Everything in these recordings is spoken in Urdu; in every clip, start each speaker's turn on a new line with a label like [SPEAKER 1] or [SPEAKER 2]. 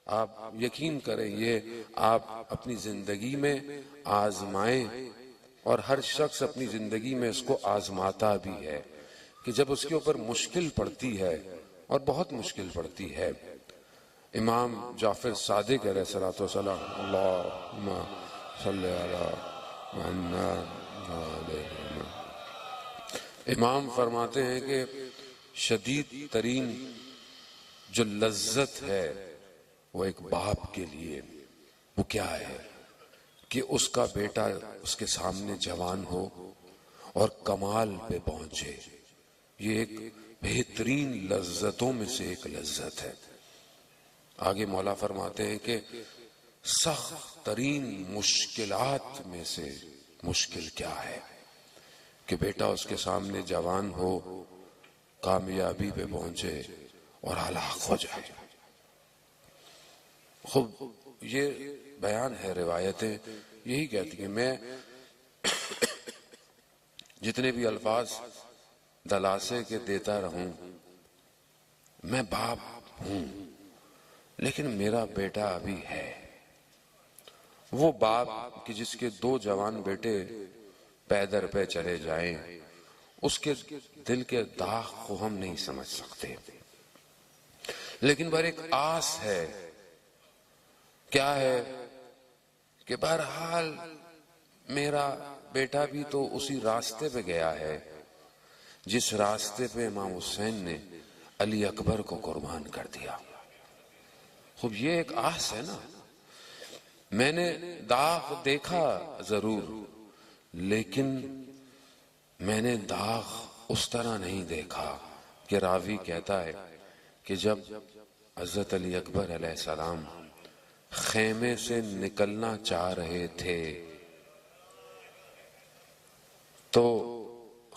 [SPEAKER 1] آپ یقین کریں یہ آپ اپنی زندگی میں آزمائیں، اور ہر شخص اپنی زندگی میں اس کو آزماتا بھی ہے کہ جب اس کے اوپر مشکل پڑتی ہے، اور بہت مشکل پڑتی ہے۔ امام جعفر صادق علیہ الصلوۃ والسلام، اللہم صلی علی محمد، امام فرماتے ہیں کہ شدید ترین جو لذت ہے وہ ایک باپ کے لیے وہ کیا ہے کہ اس کا بیٹا اس کے سامنے جوان ہو اور کمال پہ پہنچے۔ یہ ایک بہترین لذتوں میں سے ایک لذت ہے۔ آگے مولا فرماتے ہیں کہ سخت ترین مشکلات میں سے مشکل کیا ہے کہ بیٹا اس کے سامنے جوان ہو، کامیابی پہ پہنچے اور ہلاک ہو جائے۔ خوب یہ بیان ہے، روایتیں یہی کہتی ہیں۔ میں جتنے بھی الفاظ دلاسے کے دیتا رہوں، میں باپ ہوں لیکن میرا بیٹا ابھی ہے۔ وہ باپ کہ جس کے 2 جوان بیٹے پیدر پہ چلے جائیں، اس کے دل کے داغ کو ہم نہیں سمجھ سکتے، لیکن پر ایک آس ہے۔ کیا ہے کہ بہرحال میرا بیٹا بھی تو اسی راستے پہ گیا ہے جس راستے پہ امام حسین نے علی اکبر کو قربان کر دیا۔ خوب یہ ایک آس ہے نا۔ میں نے داغ دیکھا ضرور، لیکن میں نے داغ اس طرح نہیں دیکھا کہ راوی کہتا ہے کہ جب حضرت علی اکبر علیہ السلام خیمے سے نکلنا چاہ رہے تھے تو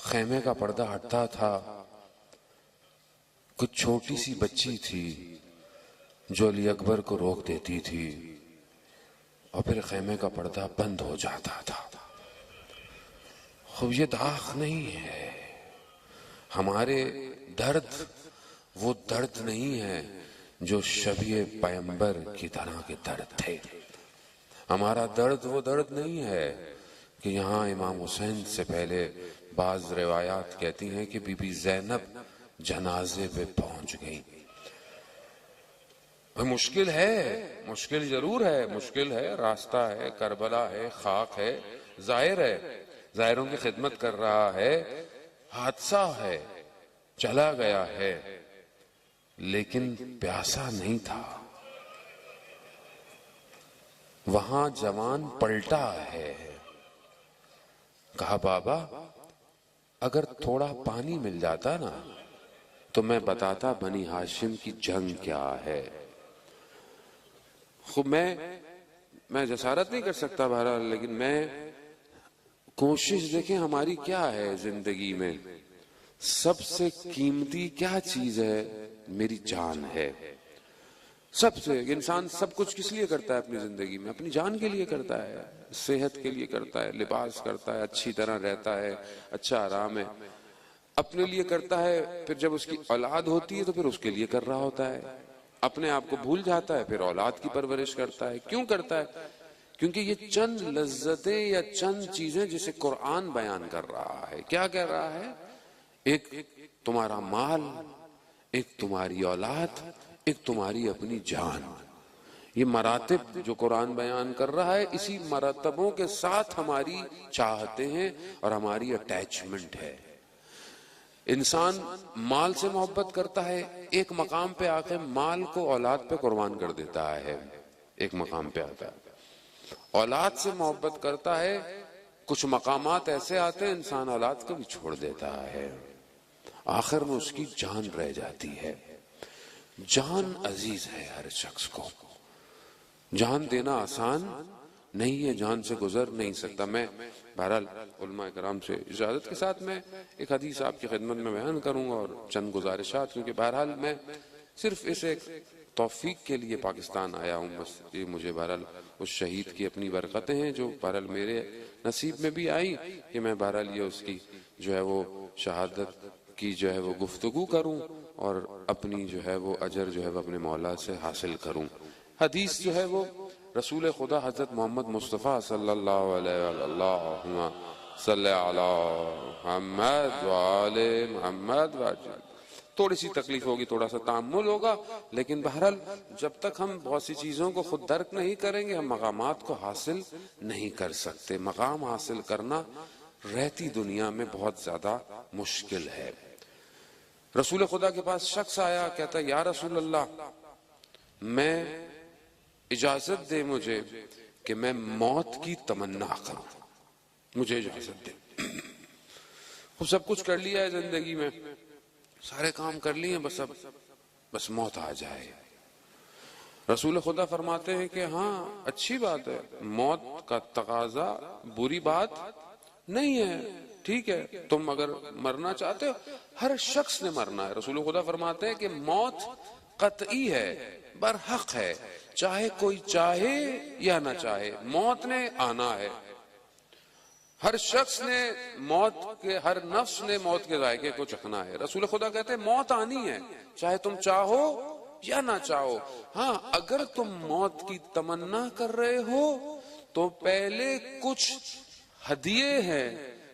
[SPEAKER 1] خیمے کا پردہ ہٹتا تھا، کچھ چھوٹی سی بچی تھی جو علی اکبر کو روک دیتی تھی، اور پھر خیمے کا پردہ بند ہو جاتا تھا۔ خوب یہ داغ نہیں ہے، ہمارے درد وہ درد نہیں ہے جو شبیہ پیغمبر کی طرح کے درد تھے۔ ہمارا درد وہ درد نہیں ہے کہ یہاں امام حسین سے پہلے بعض روایات کہتی ہیں کہ بی بی زینب جنازے پہ پہنچ گئی۔ مشکل ہے، مشکل ضرور ہے، مشکل ہے، راستہ ہے، کربلا ہے، خاک ہے، ظاہر ہے، ظاہروں کی خدمت کر رہا ہے، حادثہ ہے، چلا گیا ہے، لیکن پیاسا نہیں تھا۔ وہاں جوان پلٹا ہے، کہا بابا اگر تھوڑا پانی مل جاتا نا تو میں بتاتا بنی ہاشم کی جنگ کیا ہے۔ خوب میں جسارت نہیں کر سکتا بہرحال، لیکن میں کوشش دیکھیں ہماری کیا ہے زندگی میں۔ سب سے قیمتی کیا چیز ہے؟ میری جان ہے۔ سب سے انسان سب کچھ کس لیے کرتا ہے اپنی زندگی میں؟ اپنی جان کے لیے کرتا ہے، صحت کے لیے کرتا ہے، لباس کرتا ہے، اچھی طرح رہتا ہے، اچھا آرام ہے، اپنے لیے کرتا ہے۔ پھر جب اس کی اولاد ہوتی ہے تو پھر اس کے لیے کر رہا ہوتا ہے، اپنے آپ کو بھول جاتا ہے، پھر اولاد کی پرورش کرتا ہے۔ کیوں کرتا ہے؟ کیونکہ یہ چند لذتیں یا چند چیزیں جسے قرآن بیان کر رہا ہے۔ کیا کہہ رہا ہے؟ ایک تمہارا مال، ایک تمہاری اولاد، ایک تمہاری اپنی جان۔ یہ مراتب جو قرآن بیان کر رہا ہے، اسی مرتبوں کے ساتھ ہماری چاہتے ہیں اور ہماری اٹیچمنٹ ہے۔ انسان مال سے محبت کرتا ہے، ایک مقام پہ آ کے مال کو اولاد پہ قربان کر دیتا ہے، ایک مقام پہ آتا ہے۔ اولاد سے محبت کرتا ہے، کچھ مقامات ایسے آتے ہیں انسان اولاد کو بھی چھوڑ دیتا ہے، آخر میں اس کی جان رہ جاتی ہے۔ جان عزیز ہے ہر شخص کو، جان دینا آسان نہیں ہے، جان سے گزر نہیں سکتا۔ میں بہرحال علماء کرام سے اجازت کے ساتھ میں ایک حدیث آپ کی خدمت میں بیان کروں گا اور چند گزارشات، کیونکہ بہرحال میں صرف اس ایک توفیق کے لیے پاکستان آیا ہوں، بس یہ مجھے بہرحال اس شہید کی اپنی برکتیں ہیں جو بہرحال میرے نصیب میں بھی آئی کہ میں بہرحال یہ اس کی جو ہے وہ شہادت کی جو ہے وہ گفتگو کروں اور اپنی جو ہے وہ اجر جو ہے وہ اپنے مولا سے حاصل کروں۔ حدیث جو ہے وہ رسول خدا حضرت محمد مصطفیٰ صلی اللہ علیہ وسلم صلی علی محمد وآل محمد وآل. تھوڑی سی تکلیف ہوگی، تھوڑا سا تعمل ہوگا، لیکن بہرحال جب تک ہم بہت سی چیزوں کو خود درک نہیں کریں گے ہم مقامات کو حاصل نہیں کر سکتے. مقام حاصل کرنا رہتی دنیا میں بہت زیادہ مشکل ہے. رسول خدا کے پاس شخص آیا، کہتا یا رسول اللہ میں اجازت دے مجھے کہ میں موت کی تمنا کروں، مجھے اجازت دے. وہ سب کچھ کر لیا ہے زندگی میں، سارے کام کر لیے، بس موت آ جائے. رسول خدا فرماتے ہیں کہ ہاں اچھی بات ہے، موت کا تقاضا بری بات نہیں ہے، ٹھیک ہے، تم اگر مرنا چاہتے ہو، ہر شخص نے مرنا ہے. رسول خدا فرماتے ہیں کہ موت قطعی ہے، برحق ہے، چاہے کوئی چاہے یا نہ چاہے، موت نے آنا ہے. ہر شخص نے موت کے، ہر نفس نے موت کے ذائقے کو چکھنا ہے. رسول خدا کہتے ہیں موت آنی ہے، چاہے تم چاہو یا نہ چاہو. ہاں اگر تم موت کی تمنا کر رہے ہو تو پہلے کچھ ہدیے ہیں،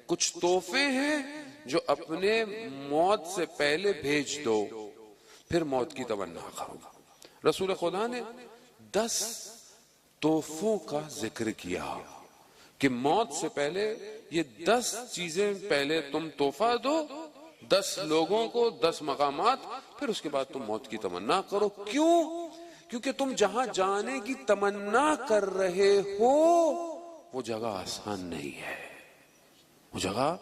[SPEAKER 1] کچھ تحفے ہیں جو اپنے موت سے پہلے بھیج دو، پھر موت کی تمنا کرو. رسول خدا نے 10 تحفوں کا ذکر کیا کہ موت سے پہلے یہ 10 چیزیں پہلے تم تحفہ دو 10 لوگوں کو، 10 مقامات، پھر اس کے بعد تم موت کی تمنا کرو. کیوں؟ کیونکہ تم جہاں جانے کی تمنا کر رہے ہو وہ جگہ آسان نہیں ہے، وہ جگہ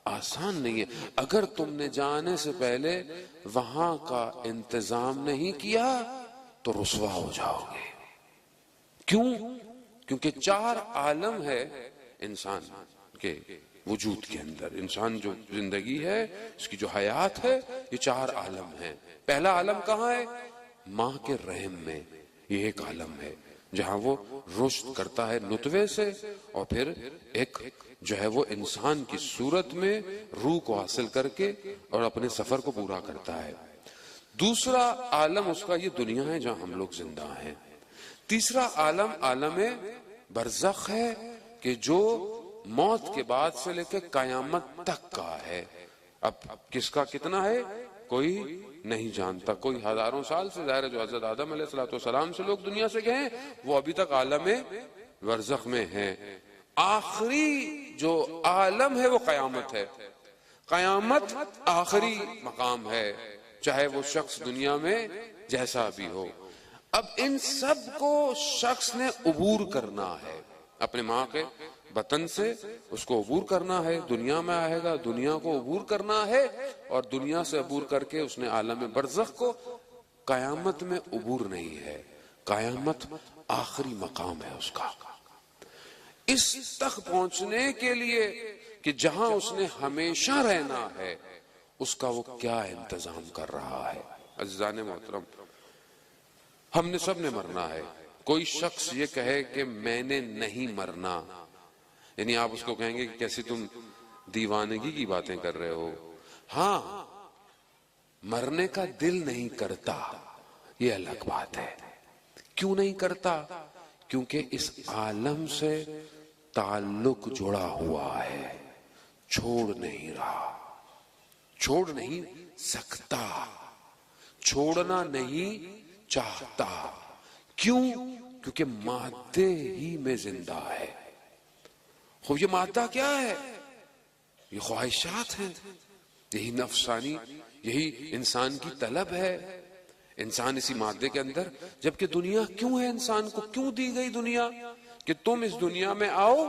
[SPEAKER 1] آسان نہیں ہے. اگر تم نے جانے سے پہلے وہاں کا انتظام نہیں کیا تو رسوا ہو جاؤ گے. کیوں؟ کیونکہ 4 عالم ہے انسان کے وجود کے اندر. انسان جو زندگی ہے، اس کی جو حیات ہے، یہ 4 عالم ہے. پہلا عالم کہاں ہے؟ ماں کے رحم میں. یہ ایک عالم ہے جہاں وہ رشد کرتا ہے نطفے سے، اور پھر ایک جو ہے وہ انسان کی صورت میں روح کو حاصل کر کے اور اپنے سفر کو پورا کرتا ہے. دوسرا عالم اس کا یہ دنیا ہے جہاں ہم لوگ زندہ ہیں. تیسرا عالم عالم برزخ ہے کہ جو موت کے بعد سے لے کے قیامت تک کا ہے. اب کس کا کتنا ہے کوئی نہیں جانتا. کوئی ہزاروں سال سے ظاہر ہے جو حضرت آدم علیہ السلام سے لوگ دنیا سے گئے وہ ابھی تک عالم برزخ میں ہیں. آخری جو عالم ہے وہ قیامت ہے. قیامت آخری مقام ہے، چاہے وہ شخص دنیا میں جیسا بھی ہو. اب ان سب کو شخص نے عبور کرنا ہے اپنے ماں کے بطن سے، اس کو عبور کرنا ہے. دنیا میں آئے گا، دنیا کو عبور کرنا ہے، اور دنیا سے عبور کر کے اس نے عالم برزخ کو. قیامت میں عبور نہیں ہے، قیامت آخری مقام ہے اس کا. اس تک پہنچنے کے لیے کہ جہاں اس نے ہمیشہ رہنا ہے اس کا وہ کیا انتظام کر رہا ہے. عزیزان محترم، ہم نے سب نے مرنا ہے. کوئی شخص یہ کہے کہ میں نے نہیں مرنا، یعنی آپ اس کو کہیں گے کہ کیسی تم دیوانگی کی باتیں کر رہے ہو. ہاں مرنے کا دل نہیں کرتا، یہ الگ بات ہے. کیوں نہیں کرتا؟ کیونکہ اس عالم سے تعلق جڑا ہوا ہے، چھوڑ نہیں رہا، چھوڑ نہیں سکتا، چھوڑنا نہیں چاہتا. کیوں؟ کیونکہ مادے ہی میں زندہ ہے. خوب یہ مادہ کیا ہے؟ یہ خواہشات ہیں، یہی نفسانی، یہی انسان کی طلب ہے. انسان اسی مادے کے اندر. جبکہ دنیا کیوں ہے؟ انسان کو کیوں دی گئی دنیا؟ کہ تم اس دنیا میں آؤ.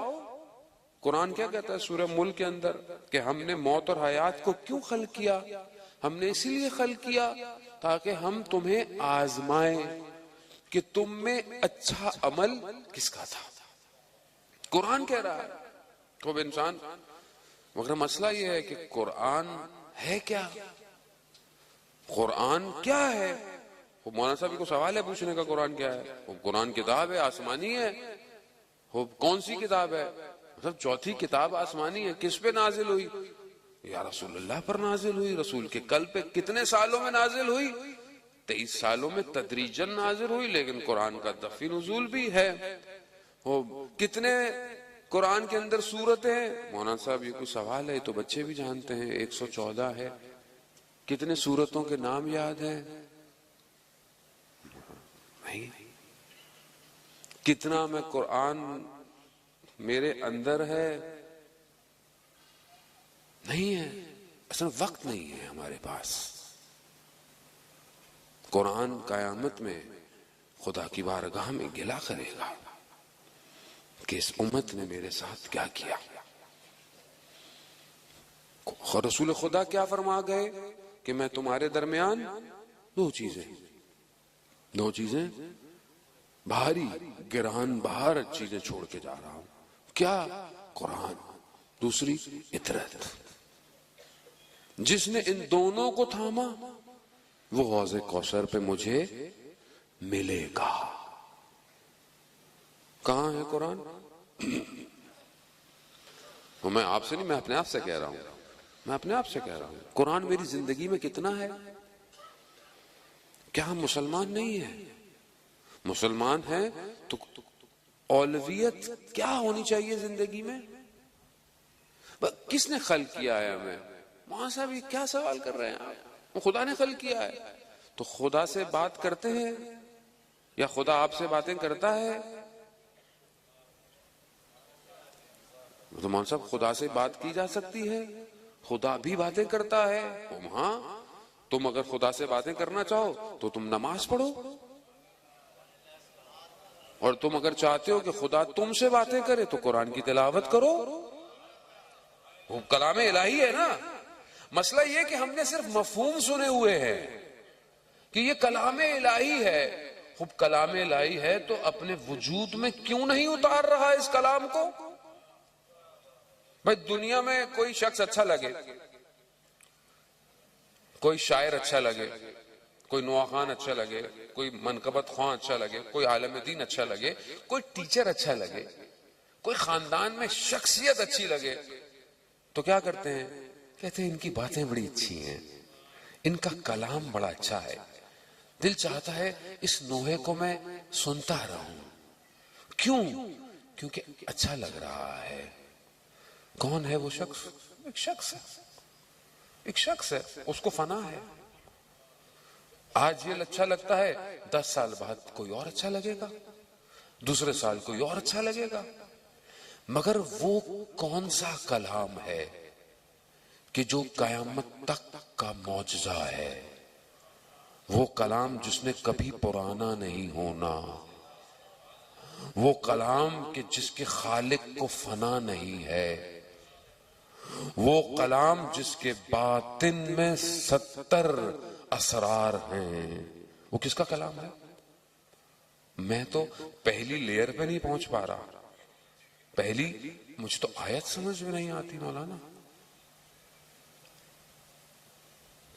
[SPEAKER 1] قرآن کیا کہتا ہے سورہ ملک کے اندر کہ ہم نے موت اور حیات کو کیوں خلق کیا؟ ہم نے اسی لیے خلق کیا تاکہ ہم تمہیں آزمائیں کہ تم میں اچھا عمل کس کا تھا. قرآن کہہ رہا ہے. خوب انسان، مگر مسئلہ یہ ہے کہ قرآن ہے کیا؟ قرآن کیا ہے؟ مولانا صاحب کو سوال ہے پوچھنے کا قرآن کیا ہے. قرآن کتاب ہے، آسمانی ہے. کون سی کتاب ہے؟ مطلب چوتھی کتاب آسمانی ہے. کس پہ نازل ہوئی؟ یا رسول اللہ پر نازل ہوئی. رسول کے قلب پہ کتنے سالوں میں نازل ہوئی؟ 23 سالوں میں تدریجاً نازل ہوئی، لیکن قرآن کا دفعی نزول بھی ہے۔ وہ کتنے قرآن کے اندر سورتیں ہیں؟ مولانا صاحب یہ کوئی سوال ہے؟ تو بچے بھی جانتے ہیں، 114 ہے۔ کتنے سورتوں کے نام یاد ہیں؟ نہیں۔ کتنا میں قرآن میرے اندر ہے؟ نہیں ہے، اصلا وقت نہیں ہے ہمارے پاس۔ قرآن قیامت میں خدا کی بارگاہ میں گلا کرے گا کہ اس امت نے میرے ساتھ کیا کیا۔ رسول خدا کیا فرما گئے کہ میں تمہارے درمیان دو چیزیں بھاری گران بہار چیزیں چھوڑ کے جا رہا ہوں۔ کیا؟ قرآن، دوسری اطرت۔ جس نے ان دونوں کو تھاما وہ حوض کوثر پہ مجھے ملے گا۔ کہاں ہے قرآن؟ میں آپ سے نہیں، میں اپنے آپ سے کہہ رہا ہوں، قرآن میری زندگی میں کتنا ہے؟ کیا ہم مسلمان نہیں ہیں؟ مسلمان ہیں تو اولویت کیا ہونی چاہیے زندگی میں؟ کس نے خلق کیا ہے ہمیں؟ وہاں صاحب یہ کیا سوال کر رہے ہیں آپ؟ خدا نے خلق کیا ہے تو خدا سے بات کرتے ہیں یا خدا آپ سے باتیں کرتا ہے؟ تو مان صاحب خدا سے بات کی جا سکتی ہے، خدا بھی باتیں کرتا ہے۔ ہاں، تم اگر خدا سے باتیں کرنا چاہو تو تم نماز پڑھو، اور تم اگر چاہتے ہو کہ خدا تم سے باتیں کرے تو قرآن کی تلاوت کرو۔ وہ کلام الہی ہے نا۔ مسئلہ یہ کہ ہم نے صرف مفہوم سنے ہوئے ہیں کہ یہ کلام الہی ہے۔ خوب کلام الہی ہے تو اپنے وجود میں کیوں نہیں اتار رہا اس کلام کو؟ بھائی دنیا میں کوئی شخص اچھا لگے، کوئی شاعر اچھا لگے، کوئی نواخوان اچھا لگے، کوئی منقبت خواں اچھا لگے، کوئی عالم دین اچھا لگے، کوئی ٹیچر اچھا لگے، کوئی خاندان میں شخصیت اچھی لگے، تو کیا کرتے ہیں؟ کہتے ہیں ان کی باتیں بڑی اچھی ہیں، ان کا کلام بڑا اچھا ہے، دل چاہتا ہے اس نوحے کو میں سنتا رہوں۔ کیوں؟ کیونکہ اچھا لگ رہا ہے۔ کون ہے وہ شخص؟ ایک شخص ہے، اس کو فنا ہے۔ آج یہ اچھا لگتا ہے، 10 سال بعد کوئی اور اچھا لگے گا، دوسرے سال کوئی اور اچھا لگے گا۔ مگر وہ کون سا کلام ہے کہ جو قیامت تک کا معجزہ ہے؟ وہ کلام جس نے کبھی پرانا نہیں ہونا، وہ کلام کہ جس کے خالق کو فنا نہیں ہے، وہ کلام جس کے باطن میں 70 اسرار ہیں۔ وہ کس کا کلام ہے؟ میں تو پہلی لیئر پہ نہیں پہنچ پا رہا، مجھے تو آیت سمجھ میں نہیں آتی مولانا۔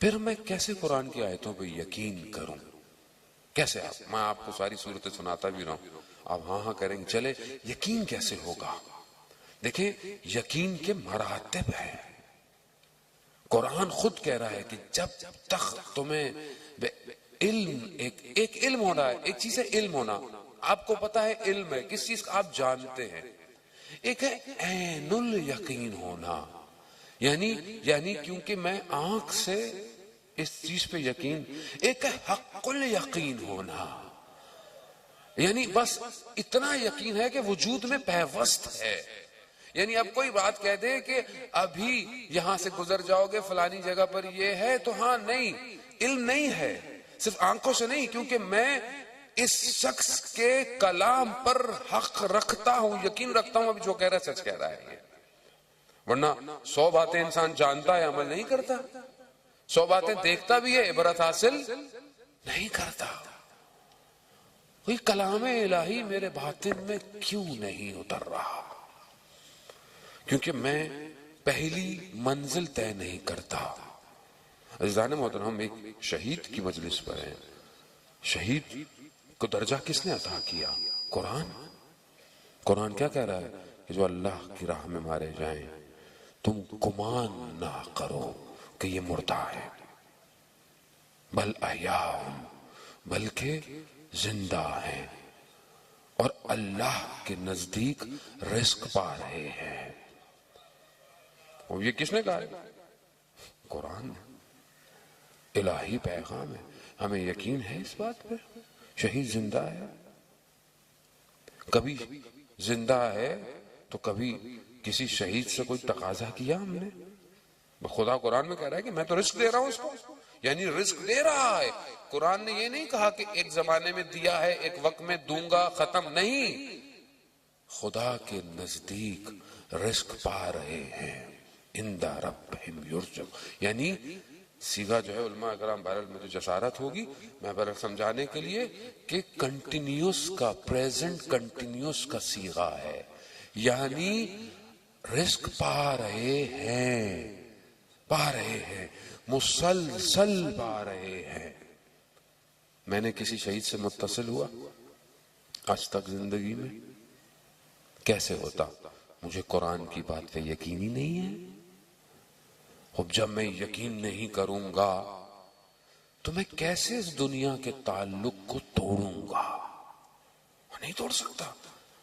[SPEAKER 1] پھر میں کیسے قرآن کی آیتوں پہ یقین کروں؟ کیسے؟ میں آپ کو ساری صورتیں سناتا بھی رہا ہوں، آپ ہاں کریں گے، چلے یقین کیسے ہوگا؟ دیکھیں یقین کے مراتب ہیں۔ قرآن خود کہہ رہا ہے کہ جب تک تمہیں علم، ایک علم ہونا ہے، ایک چیز ہے علم ہونا، آپ کو پتا ہے علم ہے کس چیز کا آپ جانتے ہیں، ایک ہے عین الیقین ہونا، یعنی کیونکہ میں آنکھ سے اس چیز پہ یقین، ایک ہے حق الیقین ہونا، یعنی بس اتنا یقین ہے کہ وجود میں پیوست ہے۔ یعنی اب کوئی بات کہہ دے کہ ابھی یہاں سے گزر جاؤ گے فلانی جگہ پر یہ ہے، تو ہاں نہیں، علم نہیں ہے، صرف آنکھوں سے نہیں، کیونکہ میں اس شخص کے کلام پر حق رکھتا ہوں، یقین رکھتا ہوں ابھی جو کہہ رہا ہے سچ کہہ رہا ہے۔ ورنہ 100 باتیں انسان جانتا ہے عمل نہیں کرتا، 100 باتیں دیکھتا بھی ہے عبرت حاصل نہیں کرتا۔ کوئی کلام الہی میرے باطن میں کیوں نہیں اتر رہا؟ کیونکہ میں پہلی منزل طے نہیں کرتا۔ عزیزان محترم، ہم ایک شہید کی مجلس پر ہیں۔ شہید کو درجہ کس نے عطا کیا؟ قرآن کیا کہہ رہا ہے کہ جو اللہ کی راہ میں مارے جائیں تم گمان نہ کرو کہ یہ مردہ ہے، بل احیاء بلکہ زندہ ہیں اور اللہ کے نزدیک رزق پا رہے ہیں. اور یہ کس نے کہا ہے؟ قرآن نے. الہی پیغام ہے. ہمیں یقین ہے اس بات پہ. شہید زندہ ہے. کبھی زندہ ہے تو کبھی کسی شہید سے کوئی تقاضا کیا ہم نے؟ خدا قرآن میں کہہ رہا ہے کہ میں تو رزق دے رہا ہوں اس کو، یعنی رزق دے رہا ہے. قرآن نے یہ نہیں کہا کہ ایک زمانے میں دیا ہے ایک وقت میں دوں گا ختم. نہیں، خدا کے نزدیک رزق پا رہے ہیں. عند ربہم یرزق، یعنی سیگا جو ہے علماء اکرام بہرحال میں تو جسارت ہوگی میں بہرحال سمجھانے کے لیے کہ کنٹینیوس کا، پریزنٹ کنٹینیوس کا سیغا ہے، یعنی رزق پا رہے ہیں، پا رہے ہیں، مسلسل پا رہے ہیں. میں نے کسی شہید سے متصل ہوا آج تک زندگی میں؟ کیسے ہوتا؟ مجھے قرآن کی بات پہ یقین ہی نہیں ہے. اب جب میں یقین نہیں کروں گا تو میں کیسے اس دنیا کے تعلق کو توڑوں گا؟ نہیں توڑ سکتا.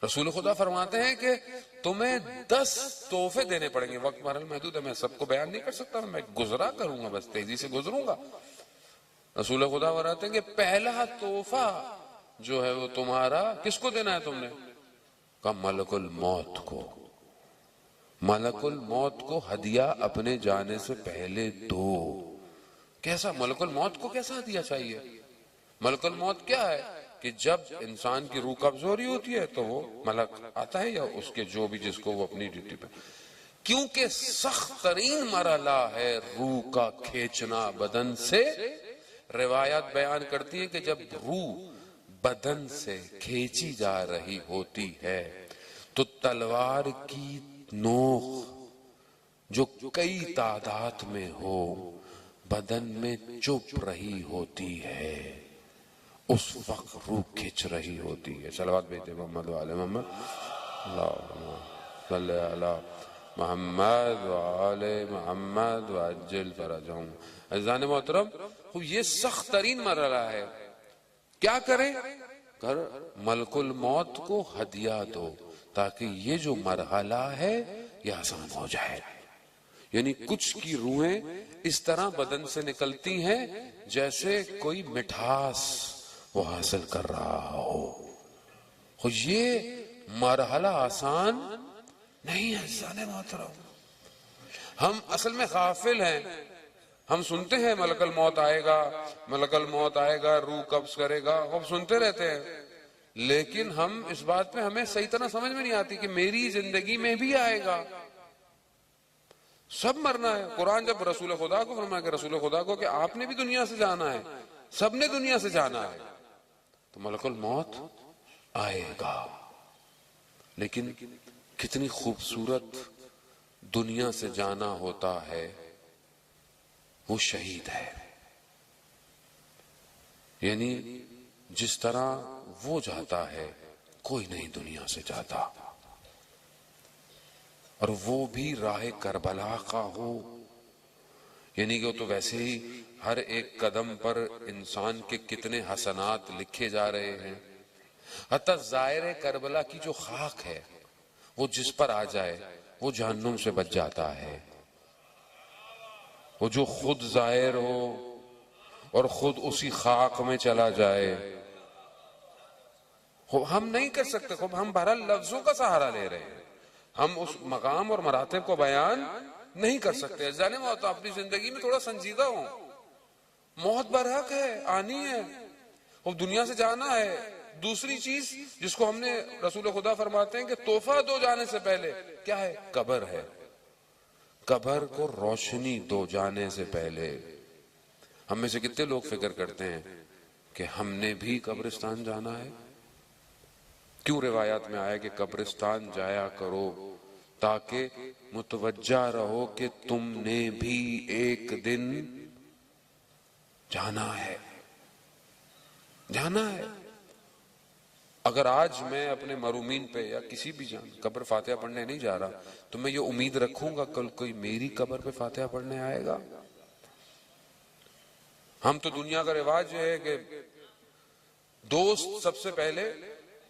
[SPEAKER 1] رسول خدا فرماتے ہیں کہ تمہیں 10 تحفے دینے پڑیں گے. وقت بہرحال محدود ہے، میں سب کو بیان نہیں کر سکتا، میں گزرا کروں گا، بس تیزی سے گزروں گا. رسول خدا فرماتے ہیں کہ پہلا تحفہ جو ہے وہ تمہارا کس کو دینا ہے تم نے؟ کہا ملک الموت کو. ملک الموت کو ہدیہ اپنے جانے سے پہلے دو. کیسا ملک الموت کو کیسا ہدیہ چاہیے؟ ملک الموت کیا ہے کہ جب انسان کی روح قبض ہو رہی ہوتی ہے تو وہ ملک آتا ہے یا اس کے جو بھی جس کو وہ اپنی ڈیوٹی پہ، کیونکہ سخت ترین مرحلہ ہے روح کا کھینچنا بدن سے. روایات بیان کرتی ہے کہ جب روح بدن سے کھینچی جا رہی ہوتی ہے تو تلوار کی نوک جو کئی تعداد میں ہو بدن میں چپ رہی ہوتی ہے، اس وقت روح کھچ رہی ہوتی ہے. صلوات بیت محمد وآل محمد، اللہم صلی علی محمد وآل محمد وعجل فرجہم. عزیزان محترم، یہ سخت ترین مرحلہ ہے. کیا کریں؟ کر ملک الموت کو ہدیہ دو تاکہ یہ جو مرحلہ ہے یہ آسان ہو جائے. یعنی کچھ کی روحیں اس طرح بدن سے نکلتی ہیں جیسے کوئی مٹھاس وہ حاصل کر رہا ہو. یہ مرحلہ آسان نہیں ہے عزیزان محترم. ہم اصل میں غافل ہیں. ہم سنتے ہیں ملک الموت آئے گا، ملک الموت آئے گا، روح قبض کرے گا، ہم سنتے رہتے ہیں، لیکن ہم اس بات پہ ہمیں صحیح طرح سمجھ میں نہیں آتی کہ میری زندگی میں بھی آئے گا. سب مرنا ہے. قرآن جب رسول خدا کو فرمایا کہ رسول خدا کو کہ آپ نے بھی دنیا سے جانا ہے، سب نے دنیا سے جانا ہے، تو ملک الموت آئے گا. لیکن کتنی خوبصورت دنیا سے جانا ہوتا ہے. وہ شہید ہے، یعنی جس طرح وہ جاتا ہے کوئی نہیں دنیا سے جاتا، اور وہ بھی راہ کربلا کا ہو. یعنی کہ وہ تو ویسے ہی ہر ایک قدم پر انسان کے کتنے حسنات لکھے جا رہے ہیں. حتی زائر کربلا کی جو خاک ہے وہ جس پر آ جائے وہ جہنم سے بچ جاتا ہے. وہ جو خود زائر ہو اور خود اسی خاک میں چلا جائے. ہم نہیں کر سکتے. ہم بہرحال لفظوں کا سہارا لے رہے ہیں، ہم اس مقام اور مراتب کو بیان نہیں کر سکتے. جانے موت اپنی زندگی میں تھوڑا سنجیدہ ہوں. موت برحق ہے، آنی ہے، اور دنیا سے جانا ہے. دوسری چیز جس کو ہم نے رسول خدا فرماتے ہیں کہ تحفہ دو جانے سے پہلے، کیا ہے؟ قبر ہے. قبر کو روشنی دو جانے سے پہلے. ہم میں سے کتنے لوگ فکر کرتے ہیں کہ ہم نے بھی قبرستان جانا ہے؟ کیوں روایات میں آیا کہ قبرستان جایا کرو تاکہ متوجہ رہو کہ تم نے بھی ایک دن جانا ہے. جانا ہے. اگر آج میں اپنے مرومین پہ یا کسی بھی جان قبر فاتحہ پڑھنے نہیں جا رہا تو میں یہ امید رکھوں گا کل کوئی میری قبر پہ فاتحہ پڑھنے آئے گا. ہم تو دنیا کا رواج ہے کہ دوست سب سے پہلے،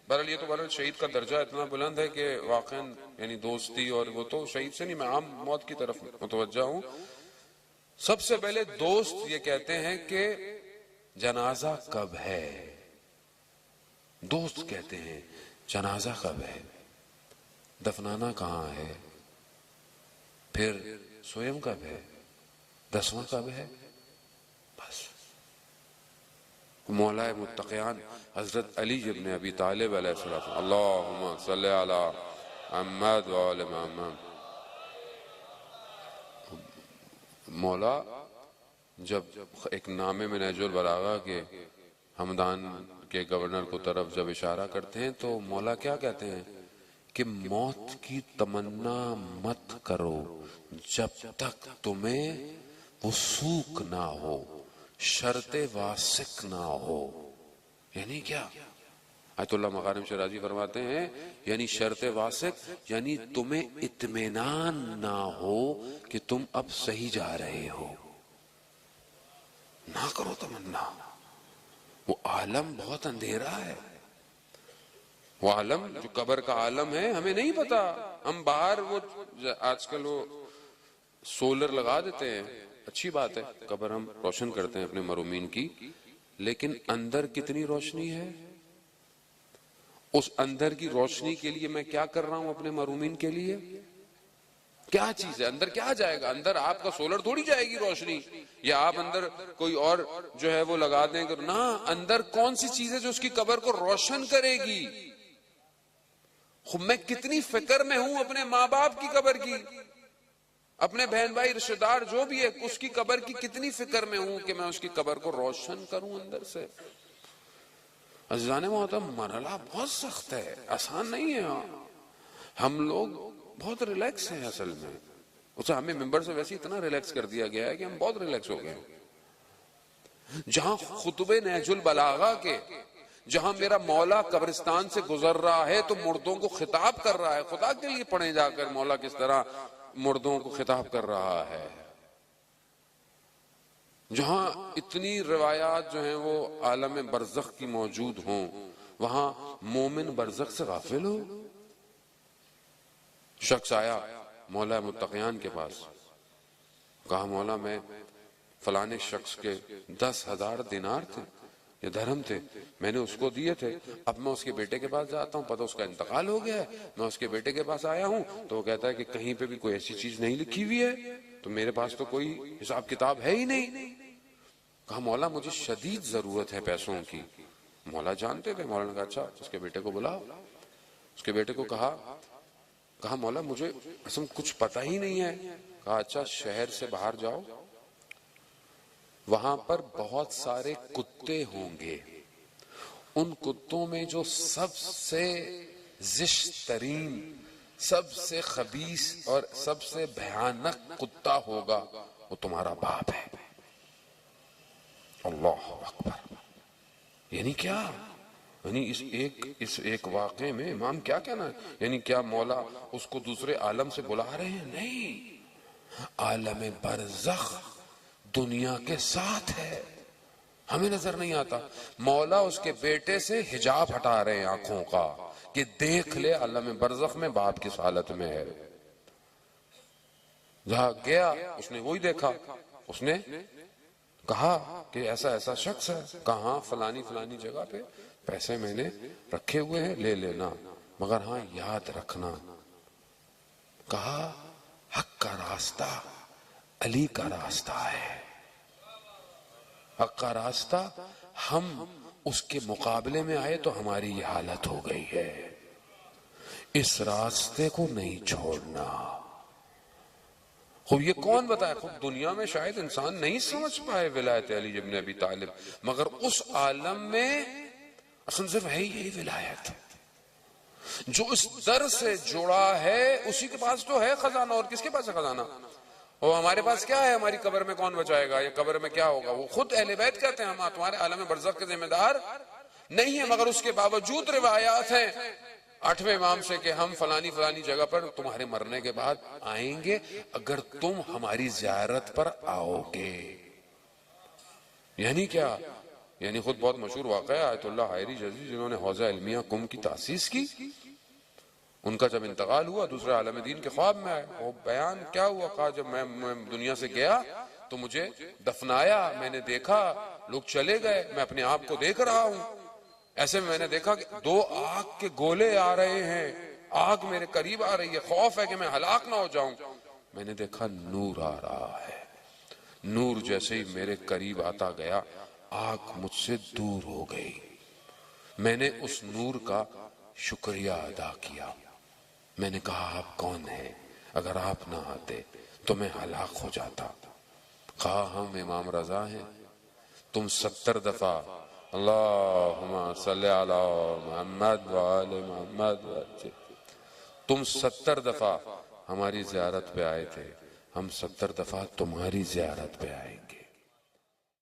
[SPEAKER 1] بہرحال یہ تو بہرحال شہید کا درجہ اتنا بلند ہے کہ واقعا یعنی دوستی، اور وہ تو شہید سے نہیں، میں عام موت کی طرف متوجہ ہوں. سب سے پہلے دوست یہ کہتے ہیں کہ جنازہ کب ہے. دوست کہتے ہیں جنازہ کب ہے، دفنانا کہاں ہے، پھر سوئم کب ہے، دسواں کب ہے. بس مولا متقیان حضرت علی ابن ابی طالب علیہ السلام، اللہم صلی علی محمد وآل محمد. مولا جب ایک نامے میں نہج البلاغہ کے ہمدان کے گورنر کو طرف جب اشارہ کرتے ہیں تو مولا کیا کہتے ہیں کہ موت کی تمنا مت کرو جب تک تمہیں وثوق نہ ہو، شرط واسق نہ ہو. یعنی کیا؟ آیت اللہ مغارم شرازی فرماتے ہیں یعنی شرط واسق یعنی تمہیں اطمینان نہ ہو کہ تم اب صحیح جا رہے ہو. نہ کرو تمنا. وہ عالم بہت اندھیرا ہے، وہ عالم جو قبر کا عالم ہے ہمیں نہیں پتا. ہم باہر وہ آج کل وہ سولر لگا دیتے ہیں، اچھی بات ہے، قبر ہم روشن کرتے ہیں اپنے مرحومین کی، لیکن اندر کتنی روشنی ہے؟ اس اندر کی روشنی کے لیے میں کیا کر رہا ہوں اپنے مرحومین کے لیے؟ کیا چیز ہے اندر؟ کیا جائے گا اندر؟ آپ کا سولر تھوڑی جائے گی روشنی، یا آپ اندر کوئی اور جو ہے وہ لگا دیں گے. نہ، اندر کون سی چیز ہے جو اس کی قبر کو روشن کرے گی؟ میں کتنی فکر میں ہوں اپنے ماں باپ کی قبر کی، اپنے بہن بھائی رشتہ دار جو بھی ہے اس کی قبر کی کتنی فکر میں ہوں کہ میں اس کی قبر کو روشن کروں اندر سے. عزیزان محترم، مرحلہ بہت سخت ہے، آسان نہیں ہے. ہم لوگ بہت ریلیکس ہیں اصل میں، اسے ہمیں ممبر سے ویسے اتنا ریلیکس کر دیا گیا ہے کہ ہم بہت ریلیکس ہو گئے ہیں. جہاں خطبے نہج البلاغہ کے، جہاں میرا مولا قبرستان سے گزر رہا ہے تو مردوں کو خطاب کر رہا ہے. خدا کے لیے پڑھیں جا کر مولا کس طرح مردوں کو خطاب کر رہا ہے. جہاں اتنی روایات جو ہیں وہ عالم برزخ کی موجود ہوں، وہاں مومن برزخ سے غافل ہو. شخص آیا مولا متقیان کے پاس، کہا مولا میں فلانے شخص کے 10,000 دینار تھے یا درہم تھے، میں نے اس کو دیے تھے، اب میں اس کے بیٹے کے پاس جاتا ہوں، پتہ اس کا انتقال ہو گیا ہے. میں اس کے بیٹے کے پاس آیا ہوں تو وہ کہتا ہے کہ کہیں پہ بھی کوئی ایسی چیز نہیں لکھی ہوئی ہے، تو میرے پاس تو کوئی حساب کتاب ہے ہی نہیں. کہا مولا مجھے شدید ضرورت ہے پیسوں کی. مولا جانتے تھے. مولا نے کہا اچھا اس کے بیٹے کو بلاؤ. اس کے بیٹے کو کہا مولا مجھے اصل کچھ پتہ ہی نہیں ہے. کہا اچھا شہر سے باہر جاؤ، وہاں پر بہت سارے کتے ہوں گے، ان کتوں میں جو سب سے زشت ترین، سب سے خبیث اور سب سے بھیانک کتا ہوگا وہ تمہارا باپ ہے. اللہ اکبر. یعنی کیا؟ یعنی اس ایک واقعے میں امام کیا کہنا ہے؟ یعنی کیا مولا اس کو دوسرے عالم سے بلا رہے ہیں؟ نہیں، عالم برزخ دنیا کے ساتھ ہے، ہمیں نظر نہیں آتا. مولا اس کے بیٹے سے حجاب ہٹا رہے ہیں آنکھوں کا کہ دیکھ لے عالم برزخ میں باپ کس حالت میں ہے. جہاں گیا اس نے وہی دیکھا. اس نے کہا کہ ایسا ایسا شخص ہے. کہاں؟ فلانی فلانی جگہ پہ پیسے میں نے رکھے ہوئے ہیں، لے لینا، مگر ہاں یاد رکھنا. کہا حق کا راستہ علی کا راستہ ہے. حق کا راستہ ہم اس کے مقابلے میں آئے تو ہماری یہ حالت ہو گئی ہے. اس راستے کو نہیں چھوڑنا. خوب یہ کون بتائے؟ خوب دنیا میں شاید انسان نہیں سمجھ پائے ولایت علی ابن ابی طالب، مگر اس عالم میں اصل صرف ہے یہی ولایت. جو اس در سے جڑا ہے اسی کے پاس تو ہے خزانہ. اور کس کے پاس ہے خزانہ؟ وہ ہمارے پاس کیا ہے؟ ہماری قبر میں کون بچائے گا؟ یا قبر میں کیا ہوگا؟ وہ خود اہل بیت کہتے ہیں ہم تمہارے عالم برزخ کے ذمہ دار نہیں ہیں، مگر اس کے باوجود روایات ہیں 8ویں امام سے کہ ہم فلانی فلانی جگہ پر تمہارے مرنے کے بعد آئیں گے اگر تم ہماری زیارت پر آؤ گے. یعنی کیا؟ یعنی خود بہت مشہور واقعہ ہے آیت اللہ حائری جزی جنہوں نے حوزہ علمیہ قم کی تاسیس کی، ان کا جب انتقال ہوا دوسرے عالم دین کے خواب میں آئے، وہ بیان کیا ہوا، کہا جب میں دنیا سے گیا تو مجھے دفنایا، میں نے دیکھا لوگ چلے گئے، میں اپنے آپ کو دیکھ رہا ہوں، ایسے میں نے دیکھا کہ 2 آگ کے گولے آ رہے ہیں، آگ میرے قریب آ رہی ہے، خوف ہے کہ میں ہلاک نہ ہو جاؤں، میں نے دیکھا نور آ رہا ہے، نور جیسے ہی میرے قریب آتا گیا آگ مجھ سے دور ہو گئی، میں نے اس نور کا شکریہ ادا کیا، میں نے کہا آپ کون ہیں، اگر آپ نہ آتے تو میں ہلاک ہو جاتا، کہا ہم امام رضا ہیں، تم 70 دفعہ اللہم صلی علی محمد وآل محمد تم 70 دفعہ ہماری زیارت پہ آئے تھے، ہم 70 دفعہ تمہاری زیارت پہ آئیں گے۔